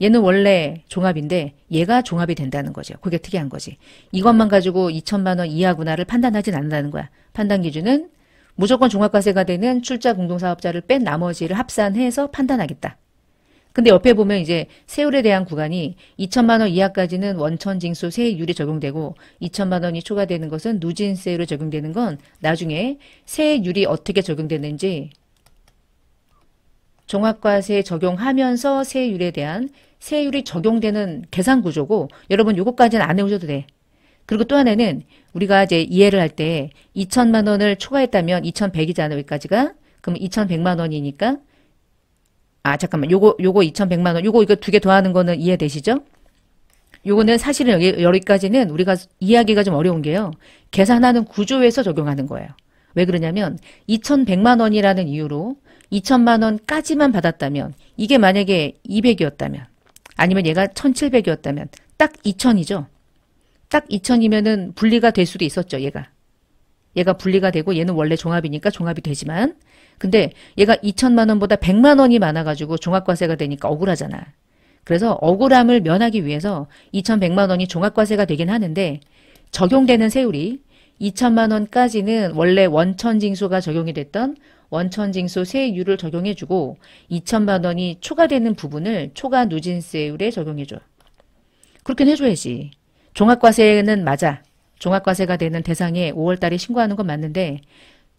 얘는 원래 종합인데 얘가 종합이 된다는 거죠. 그게 특이한 거지. 이것만 가지고 2천만 원 이하구나를 판단하진 않는다는 거야. 판단 기준은 무조건 종합과세가 되는 출자 공동사업자를 뺀 나머지를 합산해서 판단하겠다. 근데 옆에 보면 이제 세율에 대한 구간이 2천만 원 이하까지는 원천징수 세율이 적용되고 2천만 원이 초과되는 것은 누진세율이 적용되는 건 나중에 세율이 어떻게 적용되는지 종합과세 적용하면서 세율에 대한 세율이 적용되는 계산 구조고 여러분 요거까지는 안 해오셔도 돼. 그리고 또 하나는 우리가 이제 이해를 할 때 2천만 원을 초과했다면 2,100이잖아 여기까지가. 그럼 2,100만 원이니까 잠깐만 요거 2,100만 원 이거 두 개 더하는 거는 이해되시죠? 요거는 사실은 여기까지는 우리가 이해하기가 좀 어려운 게요. 계산하는 구조에서 적용하는 거예요. 왜 그러냐면 2,100만 원이라는 이유로 2천만 원까지만 받았다면 이게 만약에 200이었다면 아니면 얘가 1,700이었다면 딱 2천이죠. 딱 2천이면은 분리가 될 수도 있었죠. 얘가 분리가 되고 얘는 원래 종합이니까 종합이 되지만 근데 얘가 2천만 원보다 100만 원이 많아가지고 종합과세가 되니까 억울하잖아. 그래서 억울함을 면하기 위해서 2,100만 원이 종합과세가 되긴 하는데 적용되는 세율이 2천만 원까지는 원래 원천징수가 적용이 됐던 원천징수 세율을 적용해주고 2천만 원이 초과되는 부분을 초과 누진세율에 적용해줘. 그렇게 해줘야지. 종합과세는 맞아. 종합과세가 되는 대상에 5월달에 신고하는 건 맞는데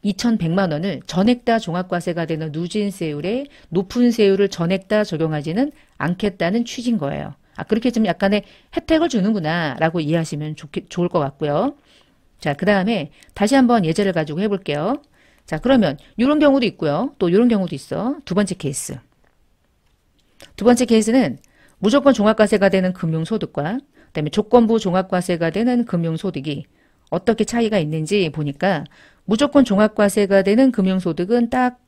2,100만 원을 전액 다 종합과세가 되는 누진세율에 높은 세율을 전액 다 적용하지는 않겠다는 취지인 거예요. 그렇게 좀 약간의 혜택을 주는구나 라고 이해하시면 좋을 것 같고요. 자, 그 다음에 다시 한번 예제를 가지고 해볼게요. 자, 그러면 이런 경우도 있고요. 또 이런 경우도 있어. 두 번째 케이스. 두 번째 케이스는 무조건 종합과세가 되는 금융소득과 그다음에 조건부 종합과세가 되는 금융소득이 어떻게 차이가 있는지 보니까 무조건 종합과세가 되는 금융소득은 딱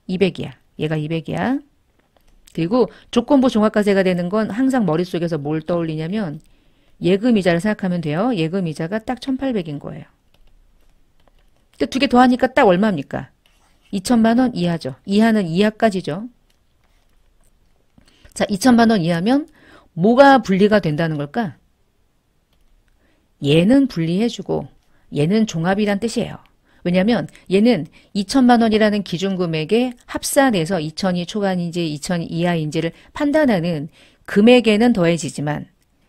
200이야. 얘가 200이야. 그리고 조건부 종합과세가 되는 건 항상 머릿속에서 뭘 떠올리냐면 예금이자를 생각하면 돼요. 예금이자가 딱 1,800인 거예요. 근데 두 개 더하니까 딱 얼마입니까? 2천만 원 이하죠. 이하는 이하까지죠. 자, 2천만 원 이하면 뭐가 분리가 된다는 걸까? 얘는 분리해주고 얘는 종합이란 뜻이에요. 왜냐하면 얘는 2천만 원이라는 기준 금액에 합산해서 2천이 초과인지 2천이 이하인지를 판단하는 금액에는 더해지지만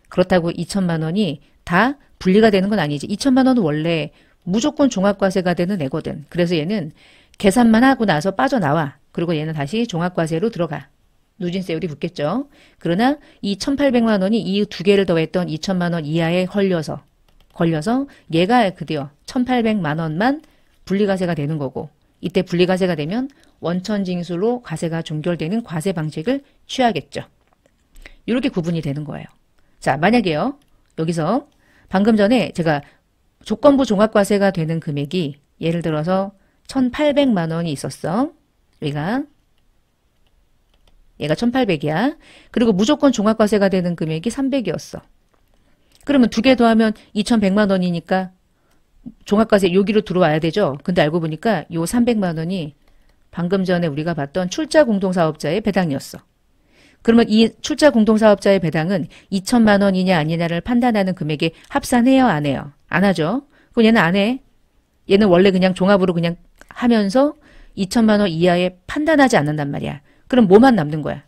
그렇다고 2천만 원이 다 분리가 되는 건 아니지. 2천만 원은 원래 무조건 종합과세가 되는 애거든. 그래서 얘는 계산만 하고 나서 빠져나와. 그리고 얘는 다시 종합과세로 들어가. 누진세율이 붙겠죠. 그러나 이 1,800만 원이 이 두 개를 더했던 2천만 원 이하에 걸려서 얘가 드디어 1,800만 원만 분리과세가 되는 거고 이때 분리과세가 되면 원천징수로 과세가 종결되는 과세 방식을 취하겠죠. 이렇게 구분이 되는 거예요. 자, 만약에요. 여기서 방금 전에 제가 조건부 종합과세가 되는 금액이 예를 들어서 1,800만 원이 있었어. 얘가 1,800이야. 그리고 무조건 종합과세가 되는 금액이 300이었어. 그러면 두 개 더하면 2,100만 원이니까 종합과세 여기로 들어와야 되죠. 근데 알고 보니까 요 300만 원이 방금 전에 우리가 봤던 출자 공동사업자의 배당이었어. 그러면 이 출자 공동사업자의 배당은 2천만 원이냐 아니냐를 판단하는 금액에 합산해요, 안 해요? 안 하죠. 그럼 얘는 안 해. 얘는 원래 그냥 종합으로 그냥 하면서 2천만 원 이하에 판단하지 않는단 말이야. 그럼 뭐만 남는 거야?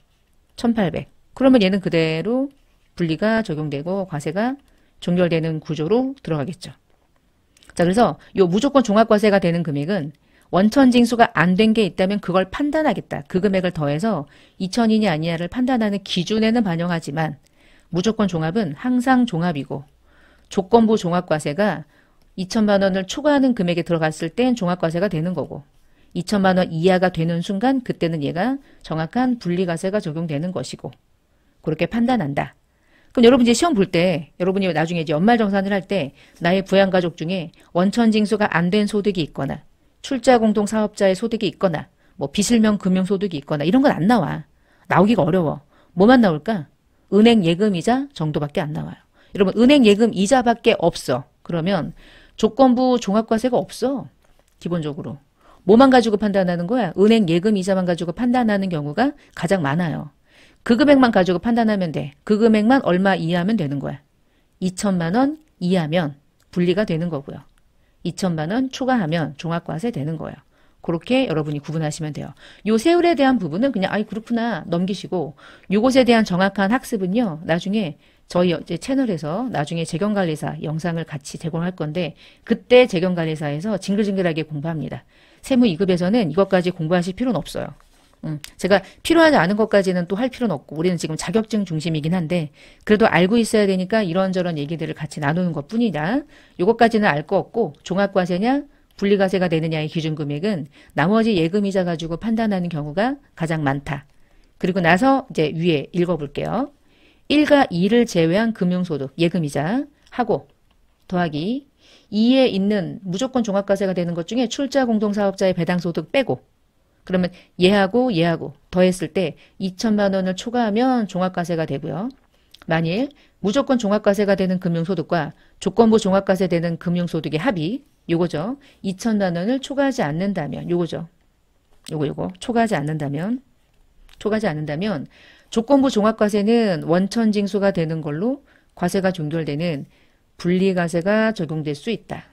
1,800. 그러면 얘는 그대로 분리가 적용되고 과세가 종결되는 구조로 들어가겠죠. 자, 그래서 요 무조건 종합과세가 되는 금액은 원천징수가 안 된 게 있다면 그걸 판단하겠다. 그 금액을 더해서 2천이냐 아니냐를 판단하는 기준에는 반영하지만 무조건 종합은 항상 종합이고 조건부 종합과세가 2천만 원을 초과하는 금액에 들어갔을 땐 종합과세가 되는 거고 2천만 원 이하가 되는 순간 그때는 얘가 정확한 분리과세가 적용되는 것이고 그렇게 판단한다. 그럼 여러분 이제 시험 볼 때 여러분이 나중에 이제 연말정산을 할 때 나의 부양가족 중에 원천징수가 안 된 소득이 있거나 출자공동사업자의 소득이 있거나 뭐 비실명 금융소득이 있거나 이런 건 안 나와. 나오기가 어려워. 뭐만 나올까? 은행 예금이자 정도밖에 안 나와요. 여러분 은행 예금 이자밖에 없어. 그러면 조건부 종합과세가 없어. 기본적으로. 뭐만 가지고 판단하는 거야? 은행 예금 이자만 가지고 판단하는 경우가 가장 많아요. 그 금액만 가지고 판단하면 돼. 그 금액만 얼마 이하면 되는 거야. 2천만 원 이하면 분리가 되는 거고요. 2천만 원 초과하면 종합과세 되는 거예요. 그렇게 여러분이 구분하시면 돼요. 요 세율에 대한 부분은 그냥 아이 그렇구나 넘기시고 요것에 대한 정확한 학습은요. 나중에 저희 이제 채널에서 나중에 재경관리사 영상을 같이 제공할 건데 그때 재경관리사에서 징글징글하게 공부합니다. 세무 2급에서는 이것까지 공부하실 필요는 없어요. 제가 필요하지 않은 것까지는 또 할 필요는 없고 우리는 지금 자격증 중심이긴 한데 그래도 알고 있어야 되니까 이런저런 얘기들을 같이 나누는 것 뿐이다. 요것까지는 알 거 없고 종합과세냐 분리과세가 되느냐의 기준금액은 나머지 예금이자 가지고 판단하는 경우가 가장 많다. 그리고 나서 이제 위에 읽어볼게요. 1과 2를 제외한 금융소득 예금이자 하고 더하기 2에 있는 무조건 종합과세가 되는 것 중에 출자공동사업자의 배당소득 빼고 그러면 얘하고 더했을 때 2천만 원을 초과하면 종합과세가 되고요. 만일 무조건 종합과세가 되는 금융소득과 조건부 종합과세 되는 금융소득의 합이 요거죠. 2천만 원을 초과하지 않는다면 요거죠. 요거 초과하지 않는다면 조건부 종합과세는 원천징수가 되는 걸로 과세가 종결되는 분리과세가 적용될 수 있다.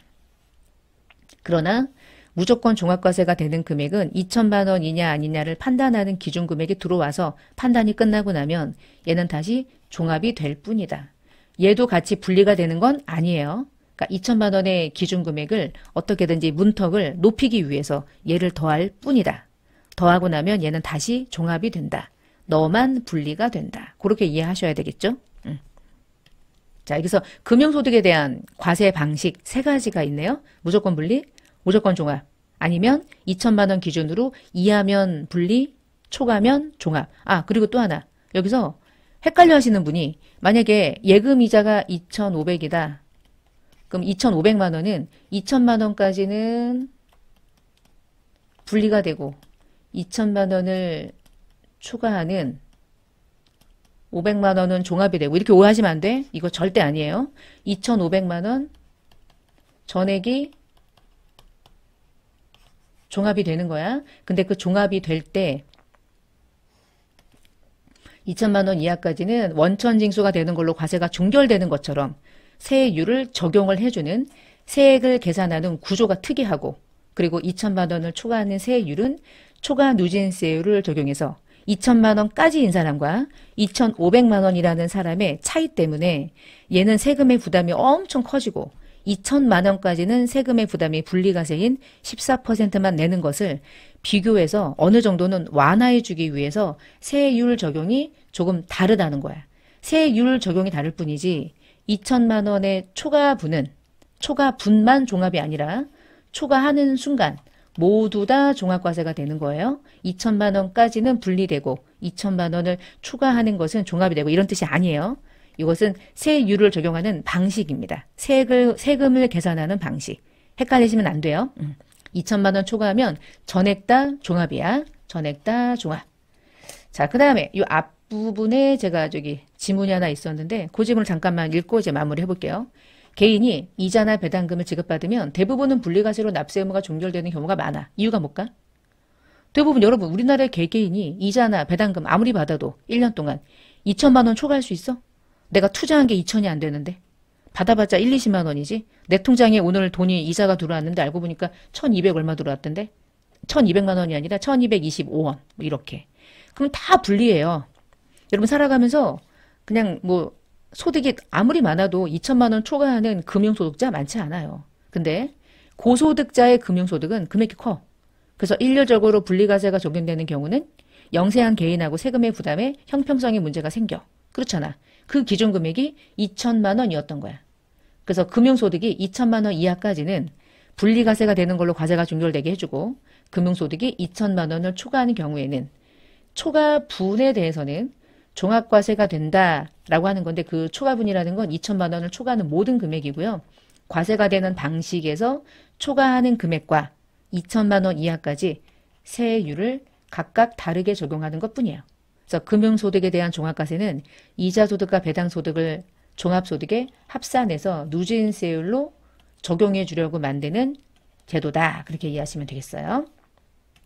그러나 무조건 종합과세가 되는 금액은 2천만 원이냐 아니냐를 판단하는 기준금액이 들어와서 판단이 끝나고 나면 얘는 다시 종합이 될 뿐이다. 얘도 같이 분리가 되는 건 아니에요. 그러니까 2천만 원의 기준금액을 어떻게든지 문턱을 높이기 위해서 얘를 더할 뿐이다. 더하고 나면 얘는 다시 종합이 된다. 너만 분리가 된다. 그렇게 이해하셔야 되겠죠? 자, 여기서 금융소득에 대한 과세 방식 세 가지가 있네요. 무조건 분리, 무조건 종합, 아니면 2천만 원 기준으로 이하면 분리, 초과면 종합. 아, 그리고 또 하나. 여기서 헷갈려 하시는 분이 만약에 예금이자가 2,500이다. 그럼 2,500만 원은 2천만 원까지는 분리가 되고 2천만 원을 초과하는 500만 원은 종합이 되고 이렇게 오해하시면 안 돼. 이거 절대 아니에요. 2,500만 원 전액이 종합이 되는 거야. 근데 그 종합이 될 때 2천만 원 이하까지는 원천징수가 되는 걸로 과세가 종결되는 것처럼 세율을 적용을 해주는 세액을 계산하는 구조가 특이하고, 그리고 2천만 원을 초과하는 세율은 초과 누진세율을 적용해서 2천만 원까지인 사람과 2,500만 원이라는 사람의 차이 때문에 얘는 세금의 부담이 엄청 커지고 2천만 원까지는 세금의 부담이 분리과세인 14%만 내는 것을 비교해서 어느 정도는 완화해 주기 위해서 세율 적용이 조금 다르다는 거야. 세율 적용이 다를 뿐이지 2천만 원의 초과분만 종합이 아니라 초과하는 순간 모두 다 종합과세가 되는 거예요. 2천만 원까지는 분리되고 2천만 원을 추가하는 것은 종합이 되고 이런 뜻이 아니에요. 이것은 세율을 적용하는 방식입니다. 세금을 계산하는 방식. 헷갈리시면 안 돼요. 2천만 원 초과하면 전액 다 종합이야. 전액 다 종합. 자, 그 다음에 이 앞부분에 제가 지문이 하나 있었는데 그 지문을 잠깐만 읽고 이제 마무리 해볼게요. 개인이 이자나 배당금을 지급받으면 대부분은 분리과세로 납세 의무가 종결되는 경우가 많아. 이유가 뭘까? 대부분 여러분 우리나라의 개개인이 이자나 배당금 아무리 받아도 1년 동안 2천만 원 초과할 수 있어? 내가 투자한 게 2천이 안 되는데 받아봤자 1, 20만 원이지. 내 통장에 오늘 돈이 이자가 들어왔는데 알고 보니까 1,200 얼마 들어왔던데 1,200만 원이 아니라 1,225원 이렇게. 그럼 다 분리해요. 여러분 살아가면서 그냥 뭐 소득이 아무리 많아도 2천만 원 초과하는 금융소득자 많지 않아요. 근데 고소득자의 금융소득은 금액이 커. 그래서 일률적으로 분리과세가 적용되는 경우는 영세한 개인하고 세금의 부담에 형평성의 문제가 생겨. 그렇잖아. 그 기준 금액이 2천만 원이었던 거야. 그래서 금융소득이 2천만 원 이하까지는 분리과세가 되는 걸로 과세가 종결되게 해주고, 금융소득이 2천만 원을 초과하는 경우에는 초과분에 대해서는 종합과세가 된다라고 하는 건데, 그 초과분이라는 건 2천만 원을 초과하는 모든 금액이고요. 과세가 되는 방식에서 초과하는 금액과 2천만 원 이하까지 세율을 각각 다르게 적용하는 것뿐이에요. 그래서 금융소득에 대한 종합과세는 이자소득과 배당소득을 종합소득에 합산해서 누진세율로 적용해 주려고 만드는 제도다. 그렇게 이해하시면 되겠어요.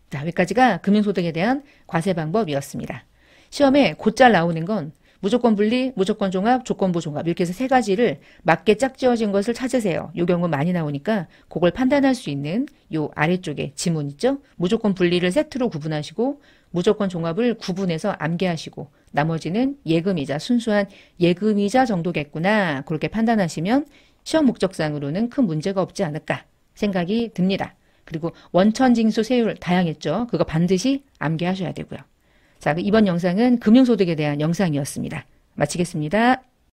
자, 여기까지가 금융소득에 대한 과세 방법이었습니다. 시험에 곧잘 나오는 건 무조건 분리, 무조건 종합, 조건부 종합 이렇게 해서 세 가지를 맞게 짝지어진 것을 찾으세요. 이 경우 많이 나오니까 그걸 판단할 수 있는 요 아래쪽에 지문 있죠? 무조건 분리를 세트로 구분하시고 무조건 종합을 구분해서 암기하시고 나머지는 예금이자, 순수한 예금이자 정도겠구나. 그렇게 판단하시면 시험 목적상으로는 큰 문제가 없지 않을까 생각이 듭니다. 그리고 원천징수 세율 다양했죠. 그거 반드시 암기하셔야 되고요. 자, 이번 영상은 금융소득에 대한 영상이었습니다. 마치겠습니다.